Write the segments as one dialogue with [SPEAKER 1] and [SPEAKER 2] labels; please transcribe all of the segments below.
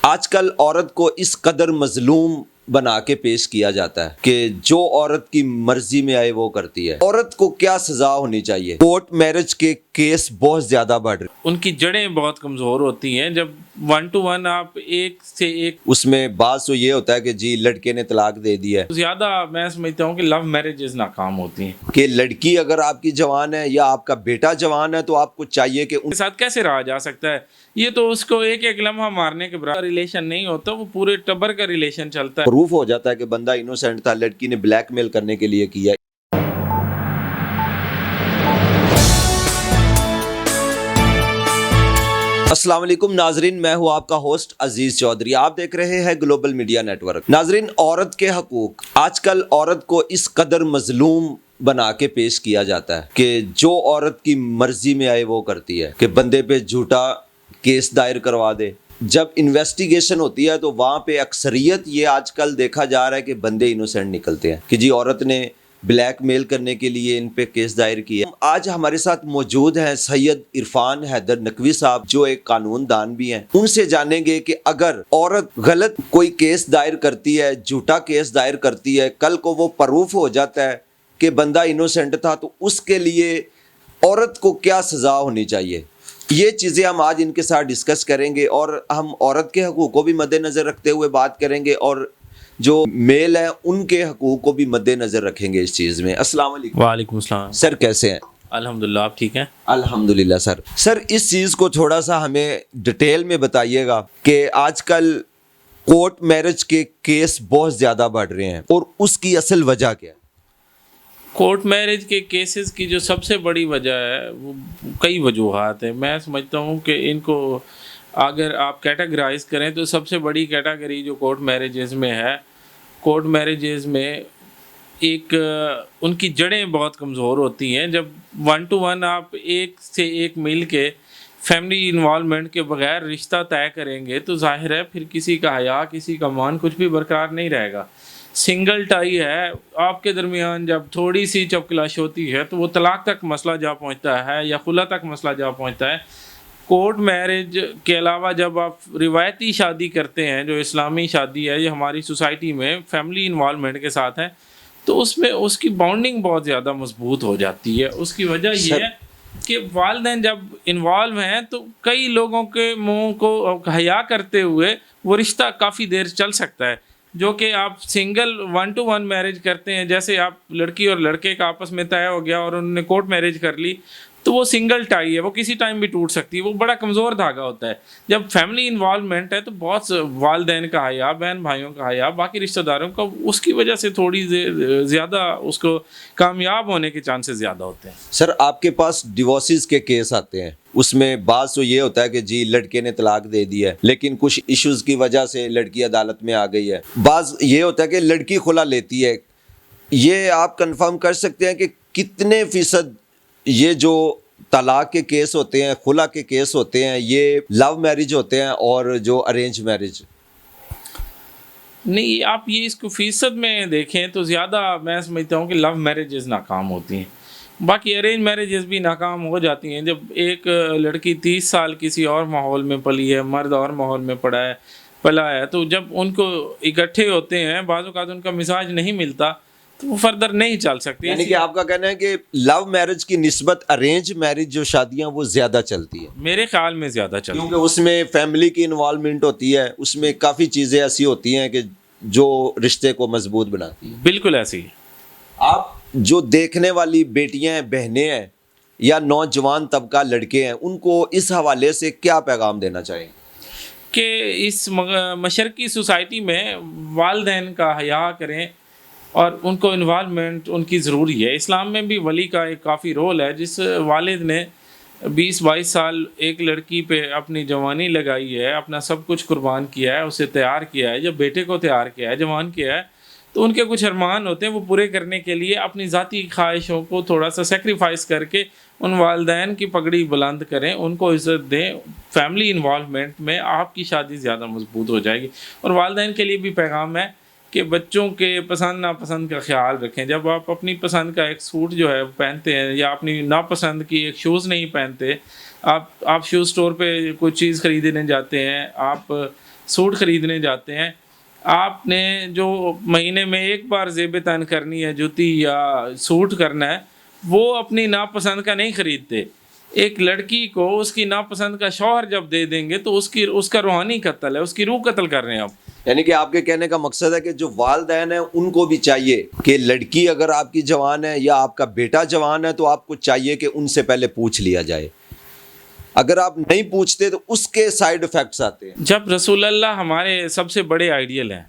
[SPEAKER 1] آج کل عورت کو اس قدر مظلوم بنا کے پیش کیا جاتا ہے کہ جو عورت کی مرضی میں آئے وہ کرتی ہے۔ عورت کو کیا سزا ہونی چاہیے؟ کورٹ میرج کے کیس بہت زیادہ بڑھ رہے ہیں،
[SPEAKER 2] ان کی جڑیں بہت کمزور ہوتی ہیں۔ جب 1 to 1 آپ ایک سے ایک،
[SPEAKER 1] اس میں بعض تو یہ ہوتا ہے کہ جی لڑکے نے طلاق دے دی ہے،
[SPEAKER 2] زیادہ میں سمجھتا ہوں کہ لو میرجز ناکام ہوتی ہیں۔
[SPEAKER 1] کہ لڑکی اگر آپ کی جوان ہے یا آپ کا بیٹا جوان ہے تو آپ کو چاہیے کہ
[SPEAKER 2] کے ساتھ کیسے رہا جا سکتا ہے؟ یہ تو اس کو ایک ایک لمحہ مارنے کے برابر ریلیشن نہیں ہوتا، وہ پورے ٹبر کا ریلیشن چلتا ہے۔
[SPEAKER 1] پروف ہو جاتا ہے کہ بندہ انوسینٹ تھا، لڑکی نے بلیک میل کرنے کے لیے کیا۔ السلام علیکم ناظرین، میں ہوں آپ کا ہوسٹ عزیز چودھری، آپ دیکھ رہے ہیں گلوبل میڈیا نیٹ ورک۔ ناظرین، عورت کے حقوق، آج کل عورت کو اس قدر مظلوم بنا کے پیش کیا جاتا ہے کہ جو عورت کی مرضی میں آئے وہ کرتی ہے، کہ بندے پہ جھوٹا کیس دائر کروا دے۔ جب انویسٹیگیشن ہوتی ہے تو وہاں پہ اکثریت یہ آج کل دیکھا جا رہا ہے کہ بندے انوسینٹ نکلتے ہیں، کہ جی عورت نے بلیک میل کرنے کے لیے ان پہ کیس دائر کیا۔ آج ہمارے ساتھ موجود ہیں سید عرفان حیدر نقوی صاحب، جو ایک قانون دان بھی ہیں۔ ان سے جانیں گے کہ اگر عورت غلط کوئی کیس دائر کرتی ہے، جھوٹا کیس دائر کرتی ہے، کل کو وہ پروف ہو جاتا ہے کہ بندہ انوسینٹ تھا، تو اس کے لیے عورت کو کیا سزا ہونی چاہیے۔ یہ چیزیں ہم آج ان کے ساتھ ڈسکس کریں گے، اور ہم عورت کے حقوق کو بھی مد نظر رکھتے ہوئے بات کریں گے، اور جو میل ہیں ان کے حقوق کو بھی مد نظر رکھیں گے اس چیز میں۔ السلام علیکم۔
[SPEAKER 2] وعلیکم السلام
[SPEAKER 1] سر کیسے ہیں؟
[SPEAKER 2] الحمدللہ، آپ ٹھیک ہیں؟
[SPEAKER 1] الحمدللہ سر اس چیز کو تھوڑا سا ہمیں ڈیٹیل میں بتائیے گا کہ آج کل کورٹ میرج کے کیس بہت زیادہ بڑھ رہے ہیں، اور اس کی اصل وجہ کیا ہے؟
[SPEAKER 2] کورٹ میرج کے کیسز کی جو سب سے بڑی وجہ ہے وہ کئی وجوہات ہیں۔ میں سمجھتا ہوں کہ ان کو اگر آپ کیٹاگرائز کریں تو سب سے بڑی کیٹاگری جو کورٹ میرجز میں ہے، کورٹ میرجز میں ایک ان کی جڑیں بہت کمزور ہوتی ہیں۔ جب 1 to 1 آپ ایک سے ایک مل کے فیملی انوالومنٹ کے بغیر رشتہ طے کریں گے تو ظاہر ہے پھر کسی کا حیا، کسی کا مان کچھ بھی برقرار نہیں رہے گا۔ سنگل ٹائی ہے، آپ کے درمیان جب تھوڑی سی چپکلاش ہوتی ہے تو وہ طلاق تک مسئلہ جا پہنچتا ہے یا خلا تک مسئلہ جا پہنچتا ہے۔ کورٹ میرج کے علاوہ جب آپ روایتی شادی کرتے ہیں، جو اسلامی شادی ہے، یہ ہماری سوسائٹی میں فیملی انوالومنٹ کے ساتھ ہے، تو اس میں اس کی بانڈنگ بہت زیادہ مضبوط ہو جاتی ہے۔ اس کی وجہ یہ ہے کہ والدین جب انوالو ہیں تو کئی لوگوں کے منہ کو حیا کرتے ہوئے وہ رشتہ کافی دیر چل سکتا ہے، جو کہ آپ سنگل 1 to 1 میرج کرتے ہیں، جیسے آپ لڑکی اور لڑکے کا آپس میں طے ہو گیا اور انہوں نے کورٹ میرج کر لی، تو وہ سنگل ٹائی ہے، وہ کسی ٹائم بھی ٹوٹ سکتی ہے، وہ بڑا کمزور دھاگا ہوتا ہے۔ جب فیملی انوالومنٹ ہے تو بہت والدین کا حیا، بہن بھائیوں کا حیا، باقی رشتہ داروں کا، اس کی وجہ سے تھوڑی زیادہ اس کو کامیاب ہونے کے چانسز زیادہ ہوتے ہیں۔
[SPEAKER 1] سر آپ کے پاس ڈیورسز کے کیس آتے ہیں، اس میں بعض تو یہ ہوتا ہے کہ جی لڑکے نے طلاق دے دی ہے، لیکن کچھ ایشوز کی وجہ سے لڑکی عدالت میں آ گئی ہے۔ بعض یہ ہوتا ہے کہ لڑکی خلا لیتی ہے۔ یہ آپ کنفرم کر سکتے ہیں کہ کتنے فیصد یہ جو طلاق کے کیس ہوتے ہیں، خلا کے کیس ہوتے ہیں، یہ لو میرج ہوتے ہیں اور جو ارینج میرج؟
[SPEAKER 2] نہیں، آپ یہ اس کو فیصد میں دیکھیں تو زیادہ میں سمجھتا ہوں کہ لو میرجز ناکام ہوتی ہیں، باقی ارینج میرجز بھی ناکام ہو جاتی ہیں۔ جب ایک لڑکی 30 سال کسی اور ماحول میں پلی ہے، مرد اور ماحول میں پلا ہے، تو جب ان کو اکٹھے ہوتے ہیں، بعض اوقات ان کا مزاج نہیں ملتا تو وہ فردر نہیں چل سکتی۔
[SPEAKER 1] یعنی کہ آپ کا کہنا ہے کہ لو میرج کی نسبت ارینج میرج جو شادیاں وہ زیادہ چلتی ہیں؟
[SPEAKER 2] میرے خیال میں زیادہ چلتی ہیں،
[SPEAKER 1] کیونکہ اس میں فیملی کی انوالومنٹ ہوتی ہے، اس میں کافی چیزیں ایسی ہوتی ہیں کہ جو رشتے کو مضبوط بناتی ہیں۔
[SPEAKER 2] بالکل ایسی ہے۔
[SPEAKER 1] آپ جو دیکھنے والی بیٹیاں ہیں، بہنیں ہیں، یا نوجوان طبقہ لڑکے ہیں، ان کو اس حوالے سے کیا پیغام دینا چاہیں گے؟
[SPEAKER 2] کہ اس مشرقی سوسائٹی میں والدین کا حیا کریں اور ان کو انوالومنٹ ان کی ضروری ہے۔ اسلام میں بھی ولی کا ایک کافی رول ہے۔ جس والد نے 20-22 سال ایک لڑکی پہ اپنی جوانی لگائی ہے، اپنا سب کچھ قربان کیا ہے، اسے تیار کیا ہے، جب بیٹے کو تیار کیا ہے، جوان کیا ہے، تو ان کے کچھ ارمان ہوتے ہیں، وہ پورے کرنے کے لیے اپنی ذاتی خواہشوں کو تھوڑا سا سیکریفائس کر کے ان والدین کی پگڑی بلند کریں، ان کو عزت دیں۔ فیملی انوالومنٹ میں آپ کی شادی زیادہ مضبوط ہو جائے گی۔ اور والدین کے لیے بھی پیغام ہے کہ بچوں کے پسند ناپسند کا خیال رکھیں۔ جب آپ اپنی پسند کا ایک سوٹ جو ہے پہنتے ہیں، یا اپنی ناپسند کی ایک شوز نہیں پہنتے، آپ شوز سٹور پہ کوئی چیز خریدنے جاتے ہیں، آپ सूट खरीदने जाते हैं, आपने जो महीने में एक बार जेब तन करनी है, जूती या सूट करना है, वो अपनी नापसंद का नहीं खरीदते। एक लड़की को उसकी नापसंद का शौहर जब दे देंगे तो उसका रूहानी कत्ल है, उसकी रूह कत्ल कर रहे हैं आप।
[SPEAKER 1] यानी कि आपके कहने का मकसद है कि जो वालिदैन है उनको भी चाहिए कि लड़की अगर आपकी जवान है या आपका बेटा जवान है तो आपको चाहिए कि उनसे पहले पूछ लिया जाए, अगर आप नहीं पूछते तो उसके साइड इफेक्ट्स आते हैं।
[SPEAKER 2] जब रसूलुल्लाह हमारे सबसे बड़े आइडियल हैं,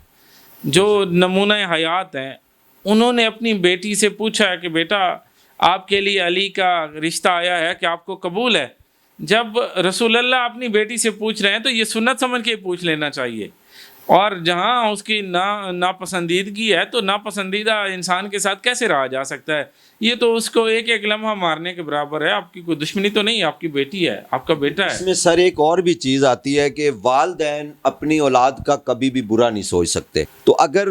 [SPEAKER 2] जो नमूना हयात हैं, उन्होंने अपनी बेटी से पूछा है कि बेटा आपके लिए अली का रिश्ता आया है कि आपको कबूल है। जब रसूलुल्लाह अपनी बेटी से पूछ रहे हैं तो ये सुन्नत समझ के पूछ लेना चाहिए, और जहाँ उसकी नापसंदीदगी है तो नापसंदीदा इंसान के साथ कैसे रहा जा सकता है? ये तो उसको एक एक लम्हा मारने के बराबर है। आपकी कोई दुश्मनी तो नहीं, आपकी बेटी है, आपका बेटा है।
[SPEAKER 1] इसमें सर एक और भी चीज़ आती है कि वालिदैन अपनी औलाद का कभी भी बुरा नहीं सोच सकते। तो अगर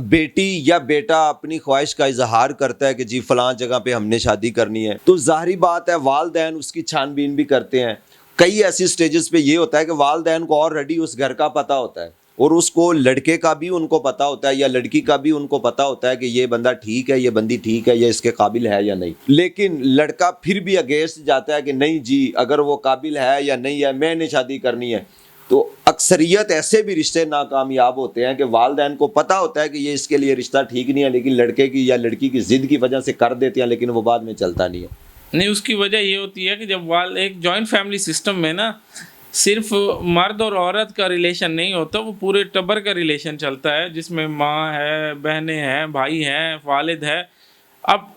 [SPEAKER 1] बेटी या बेटा अपनी ख्वाहिश का इजहार करता है कि जी फलां जगह पे हमने शादी करनी है, तो ज़ाहिरी बात है वालिदैन उसकी छानबीन भी करते हैं। कई ऐसी स्टेजेस पे ये होता है कि वालिदैन को ऑलरेडी उस घर का पता होता है, और उसको लड़के का भी उनको पता होता है या लड़की का भी उनको पता होता है कि ये बंदा ठीक है, ये बंदी ठीक है, ये इसके काबिल है या नहीं। लेकिन लड़का फिर भी अगेंस्ट जाता है कि नहीं जी, अगर वो काबिल है या नहीं है, मैंने शादी करनी है। तो अक्सरियत ऐसे भी रिश्ते नाकामयाब होते हैं कि वालिदैन को पता होता है कि ये इसके लिए रिश्ता ठीक नहीं है, लेकिन लड़के की या लड़की की ज़िद की वजह से कर देते हैं, लेकिन वो बाद में चलता नहीं है।
[SPEAKER 2] नहीं, उसकी वजह ये होती है कि जब एक जॉइंट फैमिली सिस्टम में ना सिर्फ मर्द और औरत का रिलेशन नहीं होता, वो पूरे टब्बर का रिलेशन चलता है, जिसमें माँ है, बहनें हैं, भाई हैं, वालिद है। अब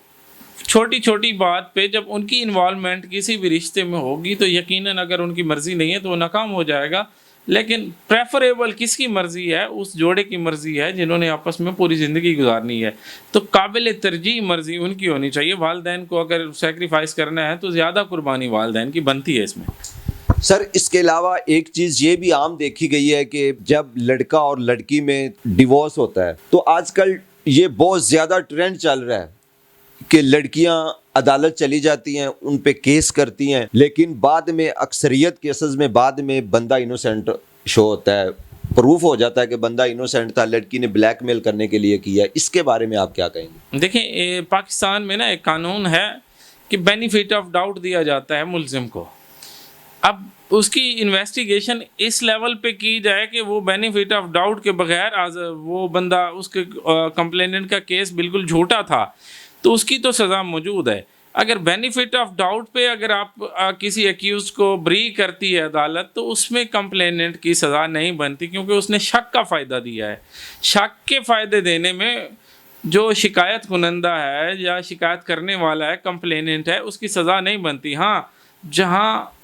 [SPEAKER 2] छोटी छोटी बात पे जब उनकी इन्वॉल्वमेंट किसी भी रिश्ते में होगी तो यकीनन अगर उनकी मर्ज़ी नहीं है तो वो नाकाम हो जाएगा। लेकिन प्रेफरेबल किसकी मर्ज़ी है? उस जोड़े की मर्ज़ी है जिन्होंने आपस में पूरी ज़िंदगी गुजारनी है, तो काबिल तरजीह मर्ज़ी उनकी होनी चाहिए। वालिदैन को अगर सेक्रीफाइस करना है तो ज़्यादा कुर्बानी वालिदैन की बनती है इसमें।
[SPEAKER 1] सर इसके अलावा एक चीज़ ये भी आम देखी गई है कि जब लड़का और लड़की में डिवोर्स होता है तो आजकल ये बहुत ज़्यादा ट्रेंड चल रहा है कि लड़कियां अदालत चली जाती हैं, उन पे केस करती हैं, लेकिन बाद में अक्सरियत केसेस में बाद में बंदा इनोसेंट शो होता है, प्रूफ हो जाता है कि बंदा इनोसेंट था, लड़की ने ब्लैकमेल करने के लिए किया। इसके बारे में आप क्या कहेंगे?
[SPEAKER 2] देखिए, पाकिस्तान में ना एक कानून है कि बेनिफिट ऑफ डाउट दिया जाता है मुलजिम को। अब उसकी इन्वेस्टिगेशन इस लेवल पे की जाए कि वो बेनिफिट ऑफ डाउट के बगैर वो बंदा, उसके कंप्लेनेंट का केस बिल्कुल झूठा था तो उसकी तो सज़ा मौजूद है। अगर बेनिफिट ऑफ डाउट पे अगर आप किसी एक्यूज को ब्री करती है अदालत तो उसमें कंप्लेनेंट की सज़ा नहीं बनती, क्योंकि उसने शक का फ़ायदा दिया है। शक के फ़ायदे देने में जो शिकायत कुनंदा है या शिकायत करने वाला है, कंप्लेनेंट है, उसकी सज़ा नहीं बनती। हाँ, जहाँ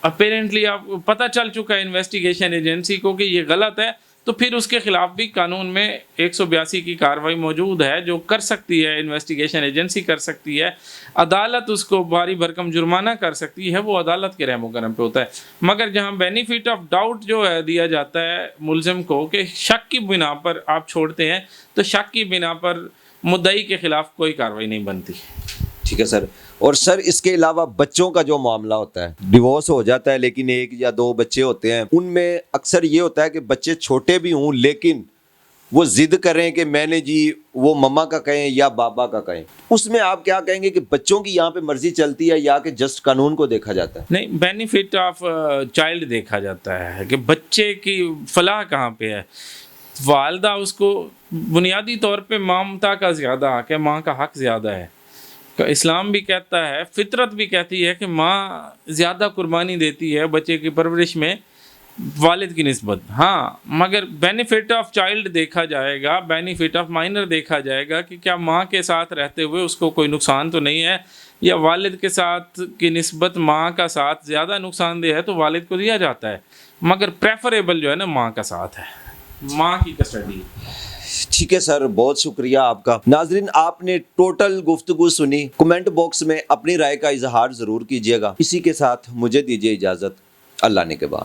[SPEAKER 2] अपेरेंटली आप पता चल चुका है इन्वेस्टिगेशन एजेंसी को कि ये गलत है, तो फिर उसके खिलाफ भी कानून में 182 की कार्रवाई मौजूद है जो कर सकती है, इन्वेस्टिगेशन एजेंसी कर सकती है, अदालत उसको भारी भरकम जुर्माना कर सकती है, वो अदालत के रहमो करम पे होता है। मगर जहाँ बेनिफिट ऑफ डाउट जो है दिया जाता है मुलजिम को कि शक की बिना पर आप छोड़ते हैं, तो शक की बिना पर मुद्दई के खिलाफ कोई कार्रवाई नहीं बनती।
[SPEAKER 1] ठीक है सर। और सर इसके अलावा बच्चों का जो मामला होता है, डिवोर्स हो जाता है लेकिन 1 या 2 बच्चे होते हैं, उनमें अक्सर ये होता है कि बच्चे छोटे भी हों लेकिन वो जिद करें कि मैंने जी वो मम्मा का कहें या बाबा का कहें, उसमें आप क्या कहेंगे कि बच्चों की यहाँ पे मर्जी चलती है या कि जस्ट कानून को देखा जाता है?
[SPEAKER 2] नहीं, बेनिफिट ऑफ चाइल्ड देखा जाता है कि बच्चे की फलाह कहाँ पे है। वालदा उसको बुनियादी तौर पे ममता का ज़्यादा हक है, माँ का हक ज़्यादा है। इस्लाम भी कहता है, फितरत भी कहती है कि माँ ज़्यादा कुर्बानी देती है बच्चे की परवरिश में वालिद की निस्बत। हाँ, मगर बेनिफिट ऑफ चाइल्ड देखा जाएगा, बेनिफिट ऑफ माइनर देखा जाएगा कि क्या माँ के साथ रहते हुए उसको कोई नुकसान तो नहीं है, या वालिद के साथ की निस्बत माँ का साथ ज़्यादा नुकसानदेह है तो वालिद को दिया जाता है। मगर प्रेफरेबल जो है ना माँ का साथ है, माँ की कस्टडी।
[SPEAKER 1] ठीक है सर, बहुत शुक्रिया आपका। नाजरीन, आपने टोटल गुफ्तगू सुनी। कमेंट बॉक्स में अपनी राय का इजहार ज़रूर कीजिएगा। इसी के साथ मुझे दीजिए इजाज़त। अल्लाह ने के बाद।